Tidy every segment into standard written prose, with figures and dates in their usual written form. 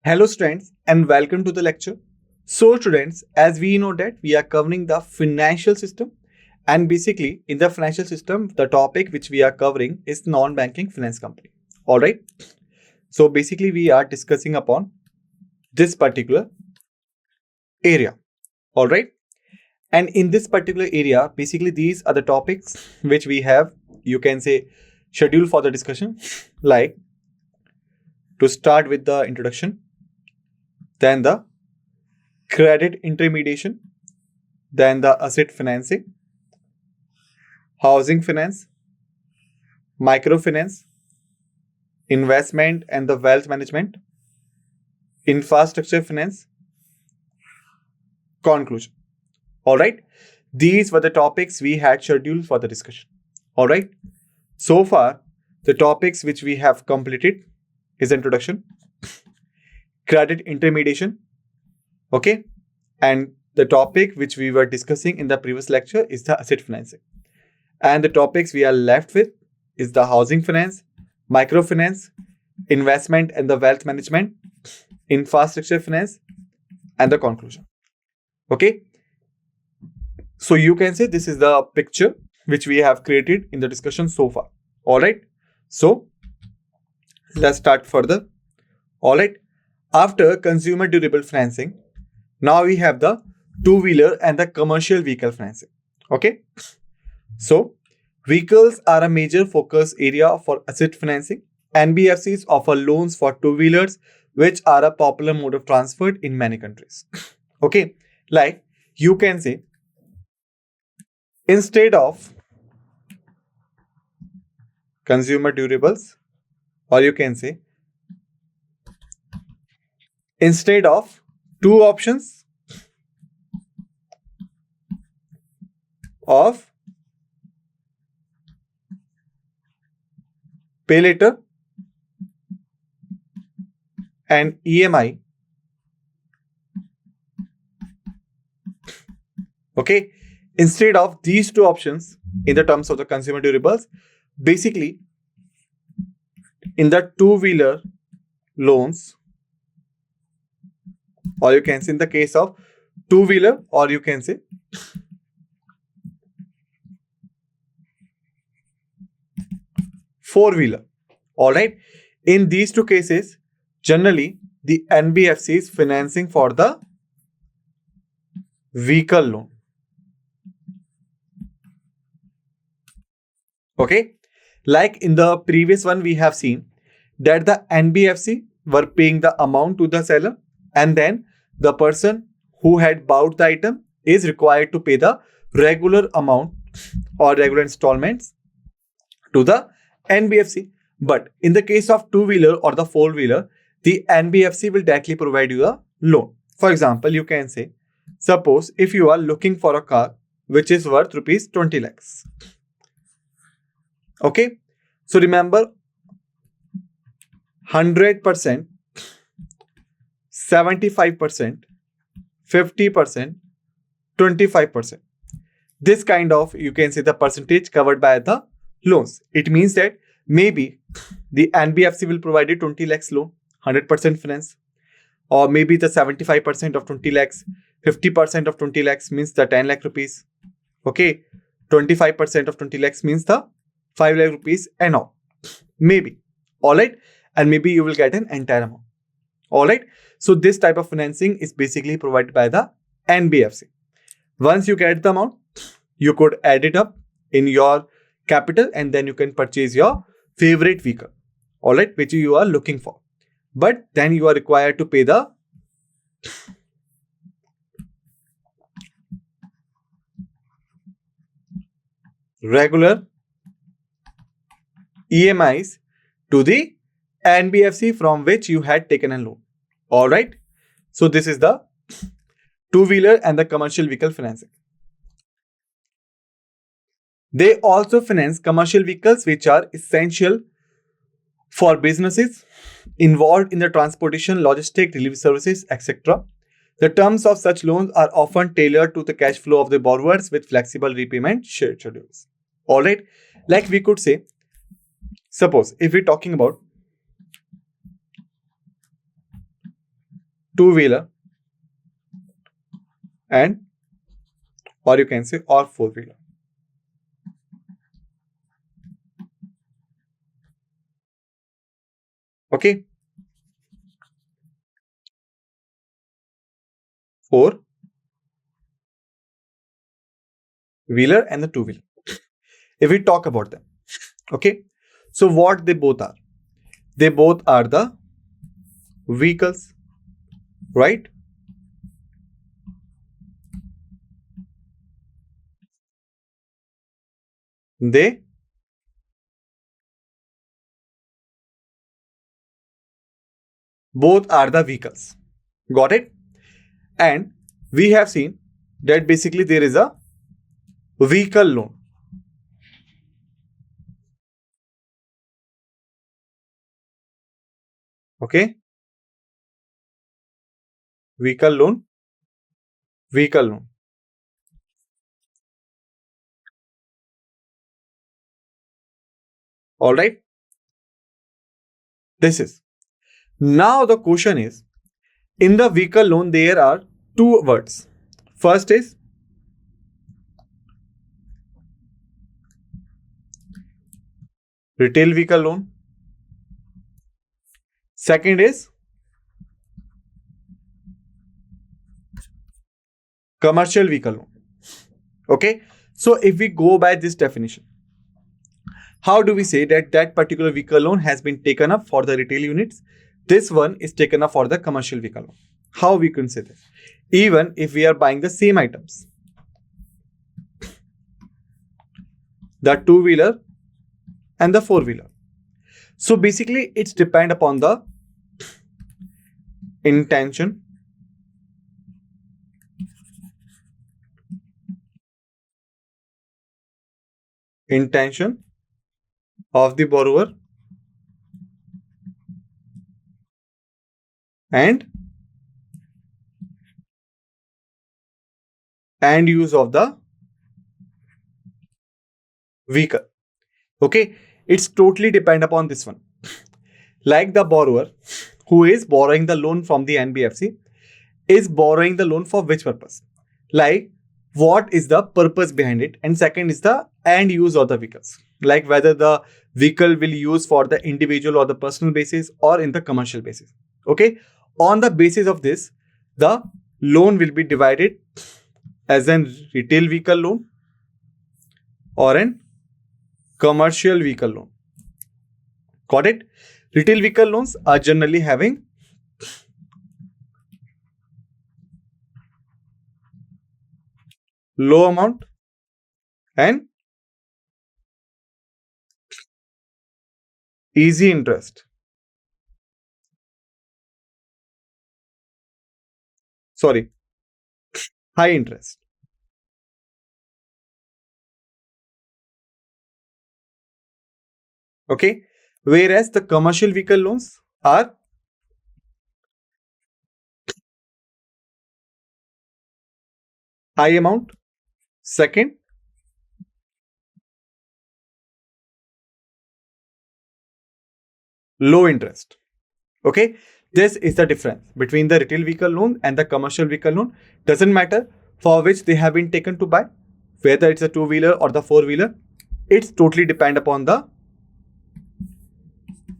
Hello students and welcome to the lecture. So students, as we know that we are covering the financial system, and basically in the financial system the topic which we are covering is non-banking finance company. Alright. So basically we are discussing upon this particular area. Alright. And in this particular area, basically these are the topics which we have, you can say, scheduled for the discussion. Like, to start with the introduction, then the credit intermediation, then the asset financing, housing finance, microfinance, investment and the wealth management, infrastructure finance, conclusion. All right. These were the topics we had scheduled for the discussion. All right. So far, the topics which we have completed is introduction, credit intermediation, okay, and the topic which we were discussing in the previous lecture is the asset financing. And the topics we are left with is the housing finance, microfinance, investment and the wealth management, infrastructure finance, and the conclusion. Okay. So you can say this is the picture which we have created in the discussion so far. All right. So let's start further. All right. After consumer durable financing, now we have the two-wheeler and the commercial vehicle financing. Okay. So vehicles are a major focus area for asset financing. NBFCs offer loans for two-wheelers, which are a popular mode of transport in many countries. Okay. Like you can say, instead of consumer durables, or you can say, instead of two options of pay later and EMI, okay, instead of these two options in the terms of the consumer durables, basically in the two-wheeler loans, or you can say in the case of two-wheeler, or you can say four-wheeler. All right. In these two cases, generally the NBFC is financing for the vehicle loan. Okay. Like in the previous one, we have seen that the NBFC were paying the amount to the seller, and then the person who had bought the item is required to pay the regular amount or regular installments to the NBFC. But in the case of two-wheeler or the four-wheeler, the NBFC will directly provide you a loan. For example, you can say, suppose if you are looking for a car which is worth rupees 20 lakhs. Okay. So remember, 100%, 75%, 50%, 25%. This kind of, you can say, the percentage covered by the loans. It means that maybe the NBFC will provide you 20 lakhs loan, 100% finance, or maybe the 75% of 20 lakhs, 50% of 20 lakhs means the 10 lakh rupees. Okay. 25% of 20 lakhs means the 5 lakh rupees and all. Maybe. All right. And maybe you will get an entire amount. All right. So this type of financing is basically provided by the NBFC. Once you get the amount, you could add it up in your capital and then you can purchase your favorite vehicle. All right. Which you are looking for. But then you are required to pay the regular EMIs to the NBFC from which you had taken a loan. All right. So this is the two-wheeler and the commercial vehicle financing. They also finance commercial vehicles which are essential for businesses involved in the transportation, logistic, delivery services, etc. The terms of such loans are often tailored to the cash flow of the borrowers with flexible repayment schedules. All right. Like we could say, suppose if we're talking about two-wheeler, and or you can say or four-wheeler. Okay. Four-wheeler and the two-wheeler. If we talk about them, okay. So what they both are? They both are the vehicles, right? They both are the vehicles. Got it? And we have seen that basically there is a vehicle loan. Okay? Vehicle loan, vehicle loan. All right? This is. Now the question is, in the vehicle loan, there are two words. First is retail vehicle loan. Second is commercial vehicle loan. Okay. So if we go by this definition, how do we say that that particular vehicle loan has been taken up for the retail units? This one is taken up for the commercial vehicle loan. How we can say that? Even if we are buying the same items, the two-wheeler and the four-wheeler. So basically, it's depend upon the intention, of the borrower and use of the vehicle. Okay, it's totally depend upon this one. Like the borrower who is borrowing the loan from the NBFC is borrowing the loan for which purpose? Like what is the purpose behind it? And second is the end use of the vehicles. Like whether the vehicle will use for the individual or the personal basis or in the commercial basis. Okay. On the basis of this, the loan will be divided as an retail vehicle loan or an commercial vehicle loan. Got it? Retail vehicle loans are generally having low amount and easy interest. Sorry, high interest. Okay. Whereas the commercial vehicle loans are high amount. Second, low interest. Okay. This is the difference between the retail vehicle loan and the commercial vehicle loan. Doesn't matter for which they have been taken to buy, whether it's a two-wheeler or the four-wheeler. It's totally depend upon the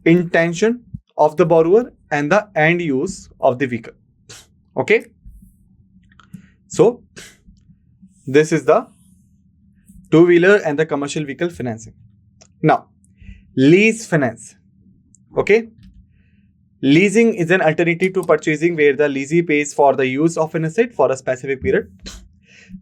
intention of the borrower and the end use of the vehicle. Okay. So this is the two-wheeler and the commercial vehicle financing. Now, lease finance. Okay. Leasing is an alternative to purchasing where the lessee pays for the use of an asset for a specific period.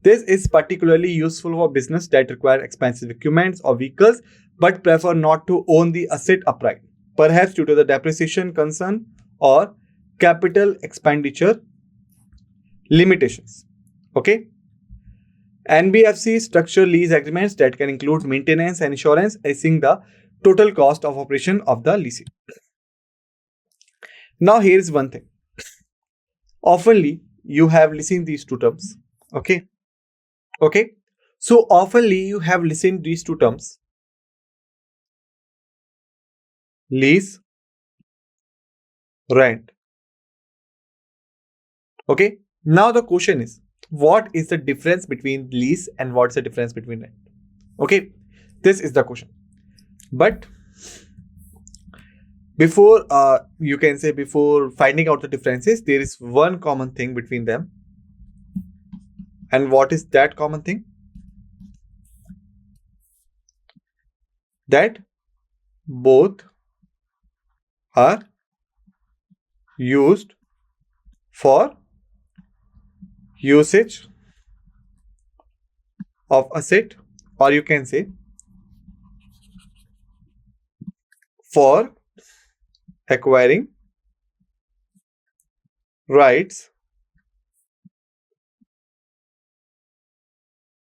This is particularly useful for business that require expensive equipment or vehicles but prefer not to own the asset upright, perhaps due to the depreciation concern or capital expenditure limitations. Okay. NBFC structure lease agreements that can include maintenance and insurance, assessing the total cost of operation of the lessee. Now here is one thing. Oftenly you have listened these two terms. Okay. Okay. So oftenly you have listened these two terms. Lease, rent. Okay. Now the question is, what is the difference between lease and what's the difference between rent? Okay. This is the question. But before you can say before finding out the differences, there is one common thing between them. And what is that common thing? That both are used for usage of asset, or you can say for acquiring rights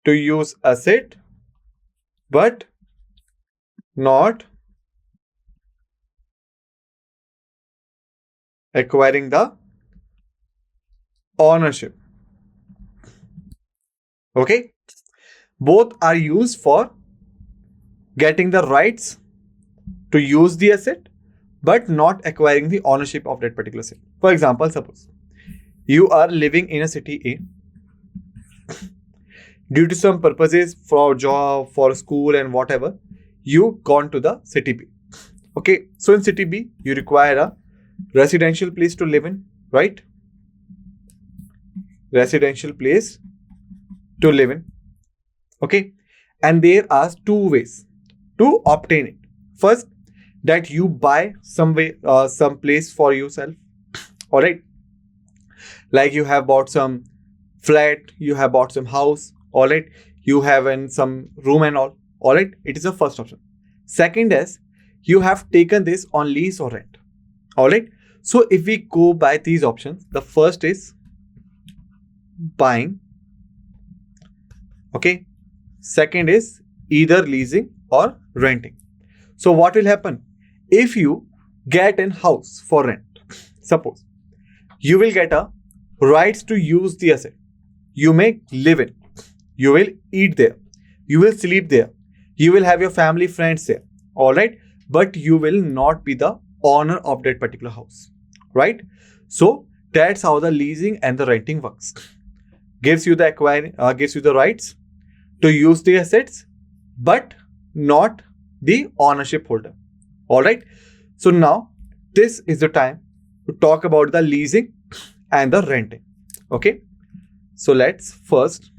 to use asset but not acquiring the ownership. Okay, both are used for getting the rights to use the asset but not acquiring the ownership of that particular asset. For example, suppose you are living in a city A. Due to some purposes for job, for school and whatever, you gone to the city B. Okay, so in city B, you require a residential place to live in, right? Residential place to live in. Okay, and there are two ways to obtain it. First, that you buy some place for yourself. All right, like you have bought some flat, you have bought some house. All right, you have in some room and all. All right, it is the first option. Second is you have taken this on lease or rent. All right, so if we go by these options, the first is buying. Okay, second is either leasing or renting. So what will happen if you get a house for rent? Suppose you will get a rights to use the asset. You may live in, you will eat there, you will sleep there, you will have your family friends there. All right, but you will not be the owner of that particular house, right? So that's how the leasing and the renting works. Gives you the gives you the rights to use the assets but not the ownership holder. All right, so now this is the time to talk about the leasing and the renting. Okay, so let's first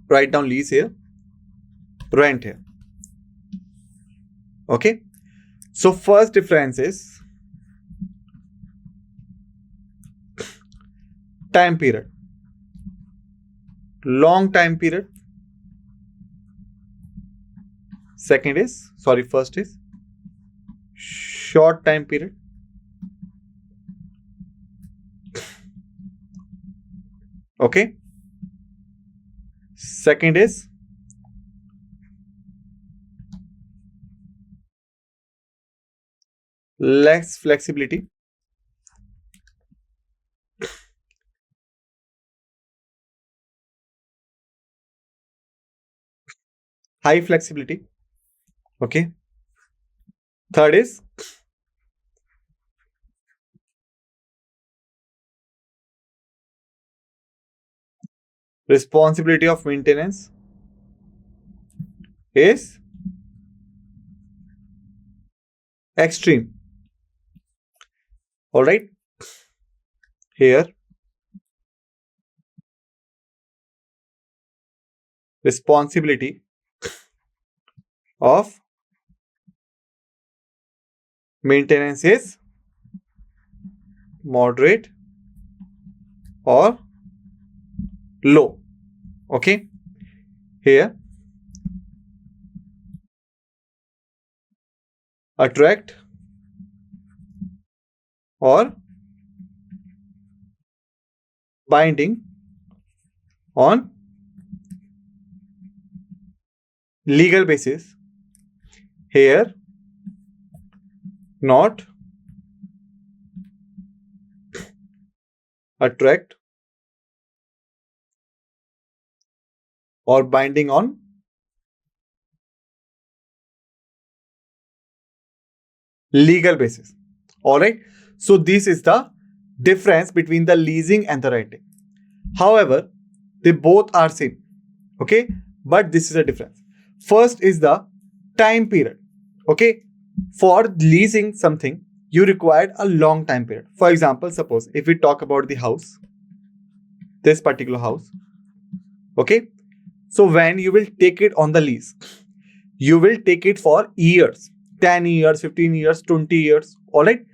write down lease here, rent here. Okay, so first difference is time period. Long time period. Second is, sorry, first is short time period. Okay. Second is less flexibility. High flexibility. Okay. Third is responsibility of maintenance is extreme. All right. Here, responsibility of maintenance is moderate or low. Okay. Here, attract or binding on legal basis. Here, not attract or binding on legal basis. All right, so this is the difference between the leasing and the renting. However, they both are same. Okay, but this is a difference. First is the time period. Okay, for leasing something, you required a long time period. For example, suppose if we talk about the house, this particular house. Okay, so when you will take it on the lease, you will take it for years, 10 years, 15 years, 20 years. All right,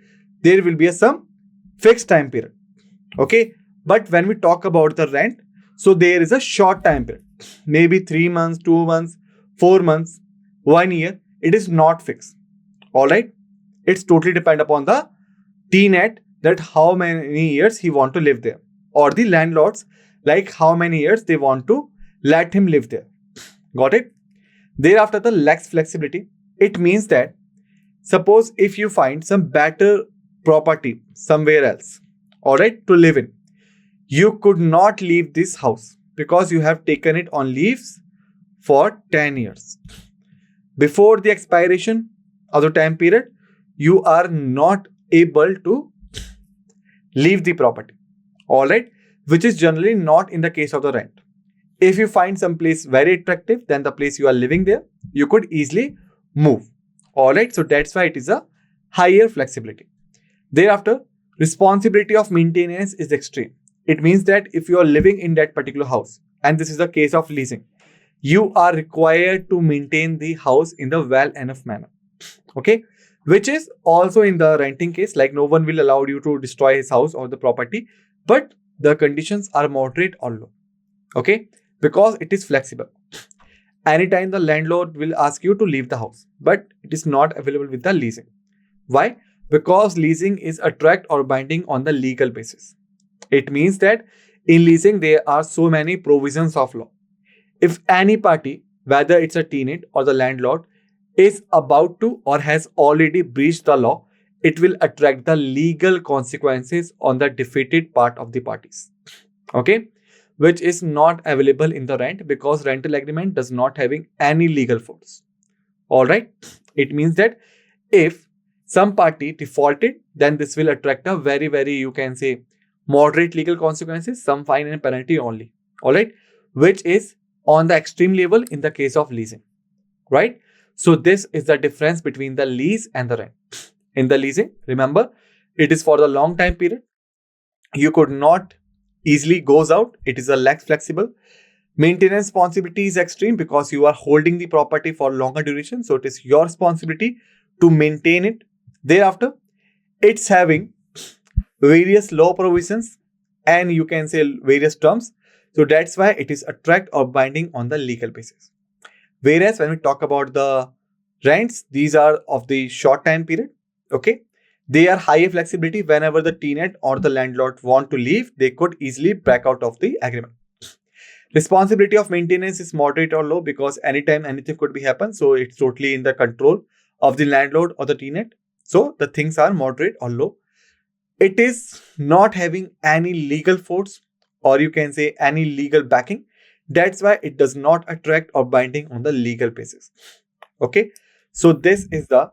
there will be some fixed time period. Okay, but when we talk about the rent, so there is a short time period, maybe 3 months, 2 months, 4 months, 1 year. It is not fixed. All right, it's totally depend upon the tenant, that how many years he want to live there, or the landlords, like how many years they want to let him live there. Got it? Thereafter, the less flexibility. It means that suppose if you find some better property somewhere else, all right, to live in, you could not leave this house because you have taken it on leaves for 10 years. Before the expiration of the time period, you are not able to leave the property. All right, which is generally not in the case of the rent. If you find some place very attractive than the place you are living there, you could easily move. All right, so that's why it is a higher flexibility. Thereafter, responsibility of maintenance is extreme. It means that if you are living in that particular house, and this is the case of leasing, you are required to maintain the house in the well enough manner. Okay, which is also in the renting case, like no one will allow you to destroy his house or the property, but the conditions are moderate or low. Okay, because it is flexible. Anytime the landlord will ask you to leave the house, but it is not available with the leasing. Why? Because leasing is a tract or binding on the legal basis. It means that in leasing there are so many provisions of law. If any party, whether it's a tenant or the landlord, is about to or has already breached the law, it will attract the legal consequences on the defeated part of the parties. Okay, which is not available in the rent because rental agreement does not having any legal force. All right, it means that if some party defaulted, then this will attract a very, you can say, moderate legal consequences, some fine and penalty only. All right, which is on the extreme level in the case of leasing. Right, so this is the difference between the lease and the rent. In the leasing, remember, it is for the long time period. You could not easily goes out. It is a less flexible. Maintenance responsibility is extreme because you are holding the property for longer duration. So it is your responsibility to maintain it. Thereafter, it's having various law provisions and you can say various terms. So that's why it is a tract or binding on the legal basis. Whereas when we talk about the rents, these are of the short time period. Okay, they are higher flexibility. Whenever the tenant or the landlord want to leave, they could easily back out of the agreement. Responsibility of maintenance is moderate or low because anytime anything could be happen. So it's totally in the control of the landlord or the tenant. So the things are moderate or low. It is not having any legal force or you can say any legal backing. That's why it does not attract or binding on the legal basis. Okay, so this is the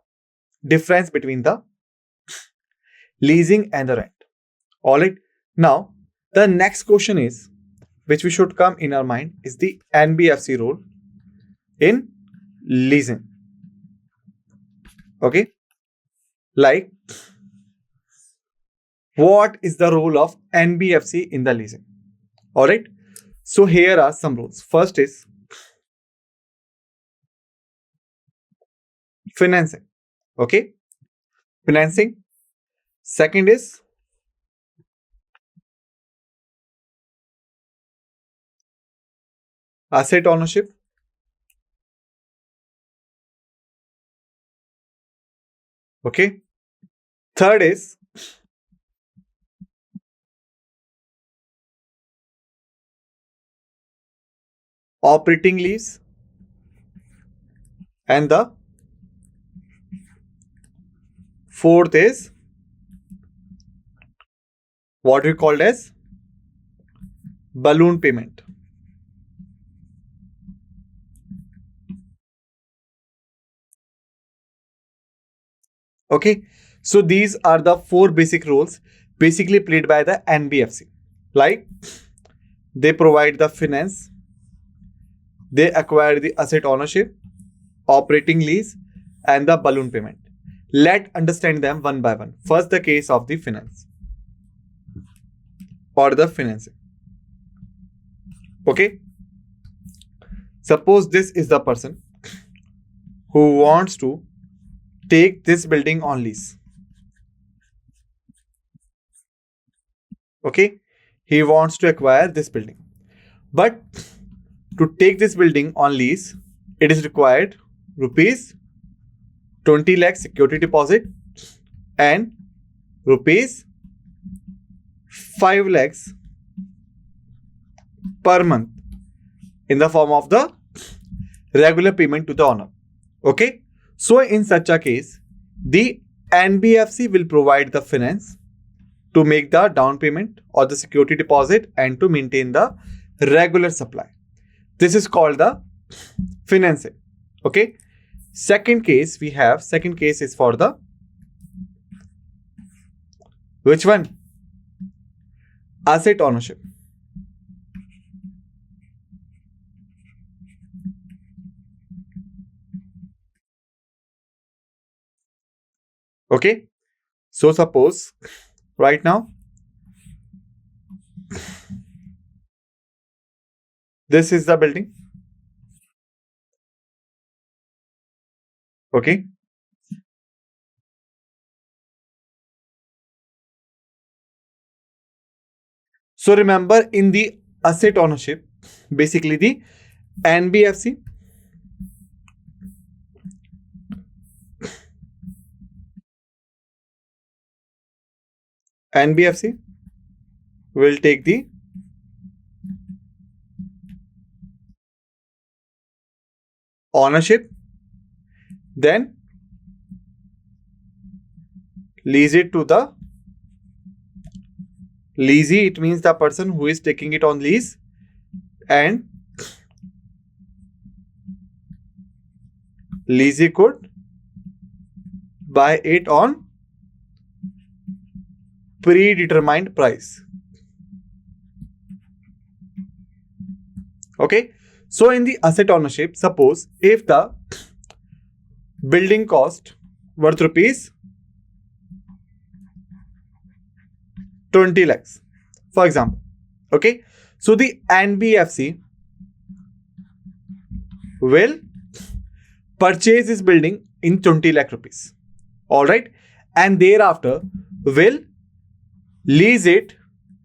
difference between the leasing and the rent. All right, now the next question is, which we should come in our mind, is the NBFC role in leasing. Okay, like what is the role of NBFC in the leasing? All right, so here are some rules. First is financing. Okay, financing. Second is asset ownership. Okay, third is operating lease, and the fourth is what we called as balloon payment. Okay, so these are the four basic rules basically played by the NBFC. Like, they provide the finance, they acquire the asset ownership, operating lease, and the balloon payment. Let's understand them one by one. First, the case of the finance or the financing. Okay. Suppose this is the person who wants to take this building on lease. Okay. He wants to acquire this building. But to take this building on lease, it is required rupees 20 lakh security deposit and rupees 5 lakhs per month in the form of the regular payment to the owner. Okay. So in such a case, the NBFC will provide the finance to make the down payment or the security deposit and to maintain the regular supply. This is called the financing. Okay. Second case is for the which one? Asset ownership. Okay. So suppose right now this is the building. Okay. So remember, in the asset ownership, basically the NBFC will take the ownership, then lease it to the leasee. It means the person who is taking it on lease, and leasee could buy it on predetermined price. Okay. So in the asset ownership, suppose if the building cost worth rupees 20 lakhs, for example. Okay. So the NBFC will purchase this building in 20 lakh rupees. All right. And thereafter will lease it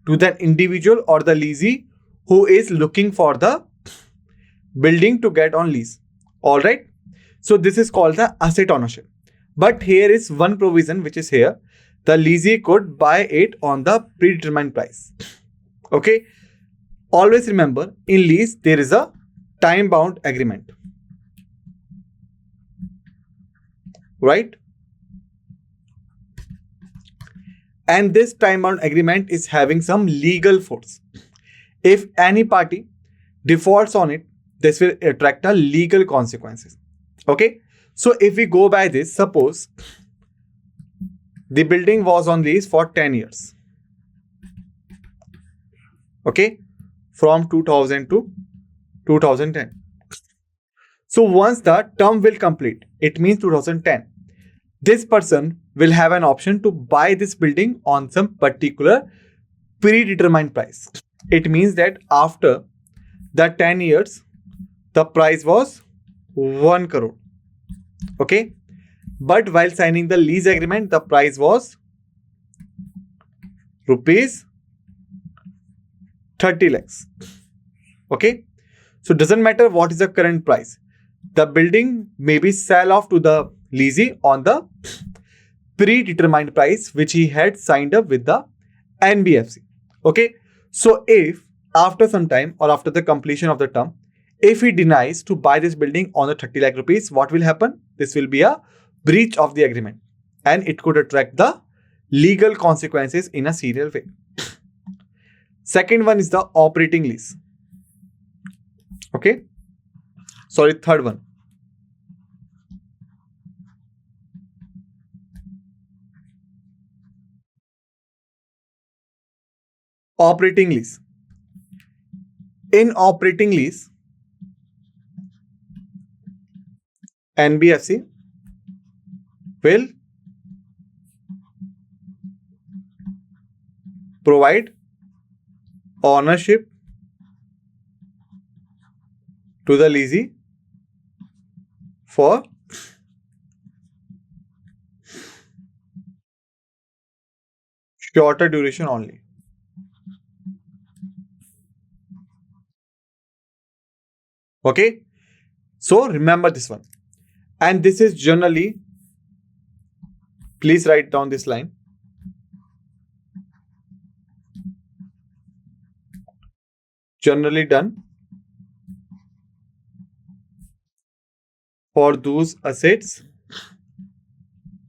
to the individual or the leasee who is looking for the building to get on lease. All right. So this is called the asset ownership. But here is one provision which is here. The leasee could buy it on the predetermined price. Okay. Always remember, in lease there is a time bound agreement. Right. And this time bound agreement is having some legal force. If any party defaults on it, this will attract a legal consequences. Okay. So if we go by this, suppose the building was on lease for 10 years. Okay. From 2000 to 2010. So once the term will complete, it means 2010. This person will have an option to buy this building on some particular predetermined price. It means that after the 10 years, the price was 1 crore. Okay. But while signing the lease agreement, the price was rupees 30 lakhs. Okay. So it doesn't matter what is the current price. The building may be sell off to the leasee on the predetermined price which he had signed up with the NBFC. Okay. So if after some time or after the completion of the term, if he denies to buy this building on the 30 lakh rupees, what will happen? This will be a breach of the agreement and it could attract the legal consequences in a serial way. Second one is the operating lease. Okay. Sorry, third one. Operating lease. In operating lease, NBFC will provide ownership to the leasee for shorter duration only. Okay, so remember this one. And this is generally, please write down this line. Generally done for those assets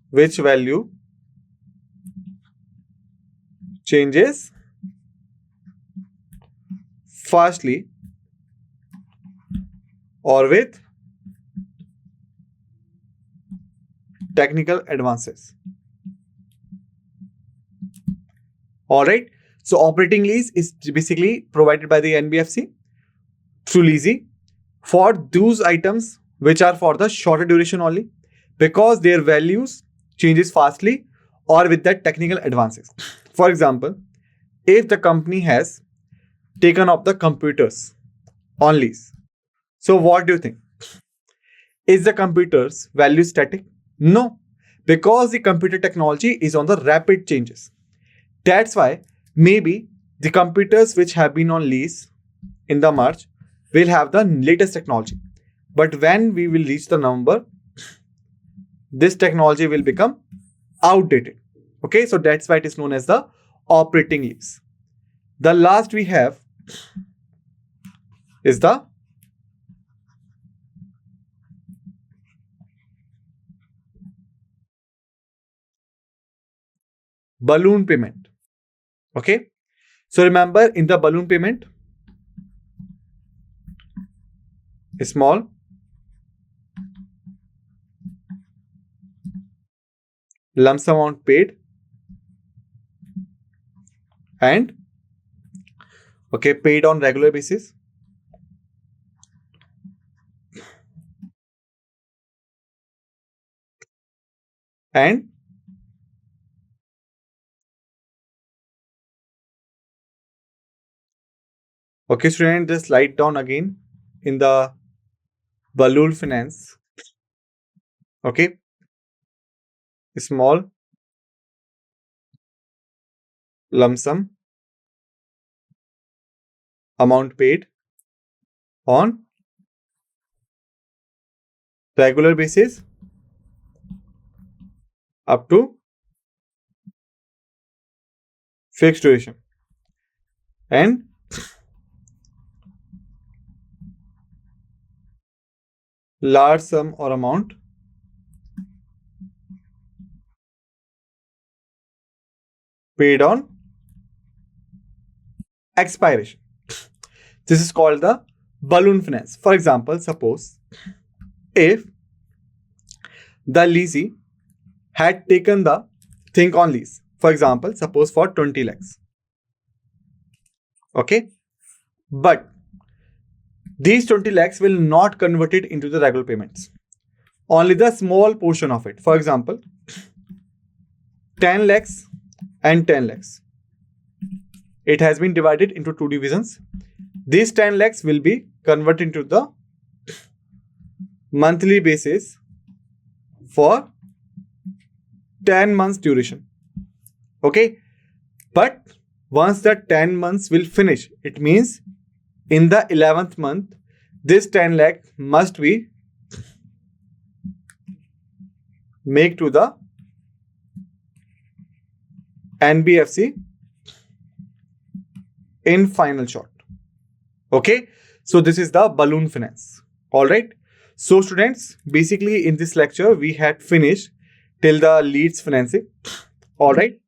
which value changes fastly or with technical advances. Alright, so operating lease is basically provided by the NBFC through leasing for those items which are for the shorter duration only, because their values changes fastly or with that technical advances. For example, if the company has taken up the computers on lease, so what do you think? Is the computer's value static? No, because the computer technology is on the rapid changes. That's why maybe the computers which have been on lease in the March will have the latest technology. But when we will reach the November, this technology will become outdated. Okay, so that's why it is known as the operating lease. The last we have is the balloon payment. Okay, so remember, in the balloon payment, a small lump sum amount paid and paid on regular basis, and student, just write down again in the balloon finance, small lump sum amount paid on regular basis up to fixed duration, and large sum or amount paid on expiration. This is called the balloon finance. For example, suppose if the leasee had taken the thing on lease, for example, suppose for 20 lakhs. Okay, but these 20 lakhs will not convert it into the regular payments. Only the small portion of it. For example, 10 lakhs and 10 lakhs. It has been divided into two divisions. These 10 lakhs will be converted into the monthly basis for 10 months duration. Okay, but once the 10 months will finish, it means in the 11th month, this 10 lakh must be made to the NBFC in final short. Okay, so this is the balloon finance. All right. So students, basically in this lecture, we had finished till the leads financing. All right.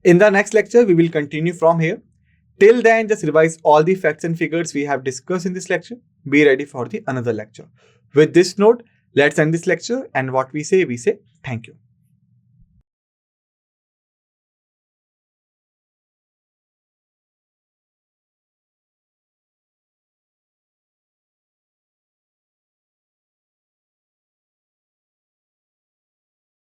In the next lecture, we will continue from here. Till then, just revise all the facts and figures we have discussed in this lecture. Be ready for the another lecture. With this note, let's end this lecture, and what we say thank you.